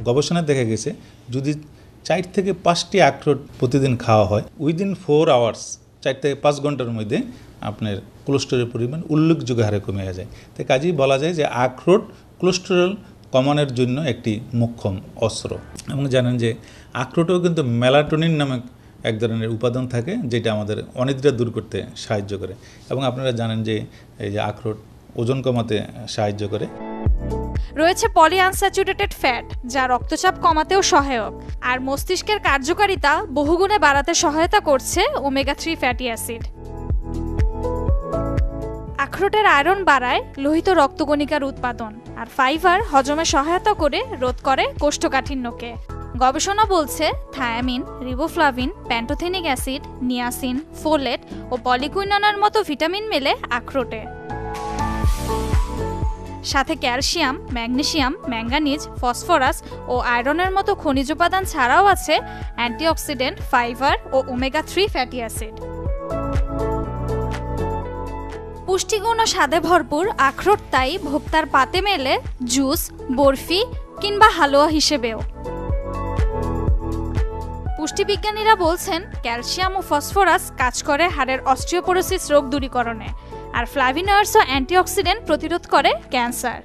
গবেষণায় দেখা গেছে যদি 4 থেকে 5টি আখরোট প্রতিদিন খাওয়া হয় উইদিন 4 আওয়ার্স 4 থেকে 5 ঘন্টার মধ্যে আপনার কোলেস্টেরলের পরিমাণ উল্লেখযোগ্য হারে কমে যায়। তাই কাজেই বলা যায় যে আখরোট কোলেস্টেরল কমানোর জন্য একটি মোক্ষম অস্ত্র। এবং জানেন যে আখরোটেও কিন্তু মেলাটোনিন নামক এক ধরনের উপাদান থাকে যেটা আমাদের অনিদ্রা দূর করতে সাহায্য করে। এবং আপনারা জানেন যে এই যে আখরোট ওজন কমাতে সাহায্য করে। রয়েছে পলিআনস্যাচুরেটেড ফ্যাট, যা রক্তচাপ কমাতেও সহায়ক, আর মস্তিষ্কের কার্যকারিতা বহুগুণে বাড়াতে সহায়তা করছে ওমেগা 3 ফ্যাটি অ্যাসিড। আখরোটের আয়রন বাড়ায় লোহিত রক্তকণিকার উৎপাদন, আর ফাইবার হজমে সহায়তা করে রোধ করে কোষ্ঠকাঠিন্যকে। গবেষণা বলছে thiamine, riboflavin, pantothenic acid, niacin, folate ও পলিকুইননের মতো ভিটামিন মেলে আখরোটে। সাথে ক্যালসিয়াম, ম্যাগনেসিয়াম, ম্যাঙ্গানিজ, ফসফরাস ও আয়রনের মতো খনিজ উপাদান ছাড়াও আছে অ্যান্টিঅক্সিডেন্ট, ফাইবার ও ওমেগা 3 ফ্যাটি অ্যাসিড। পুষ্টিগুণ ও স্বাদে ভরপুর আখরোট তাই ভোক্তার পাতে মেলে জুস, বরফি কিংবা হালুয়া হিসেবেও। পুষ্টিবিজ্ঞানীরা বলছেন ক্যালসিয়াম ও ফসফরাস কাজ করে হাড়ের অস্টিওপোরোসিস রোগ দূরীকরণে, আর ফ্লাভিনয়েডস ও অ্যান্টিঅক্সিডেন্ট প্রতিরোধ করে ক্যান্সার।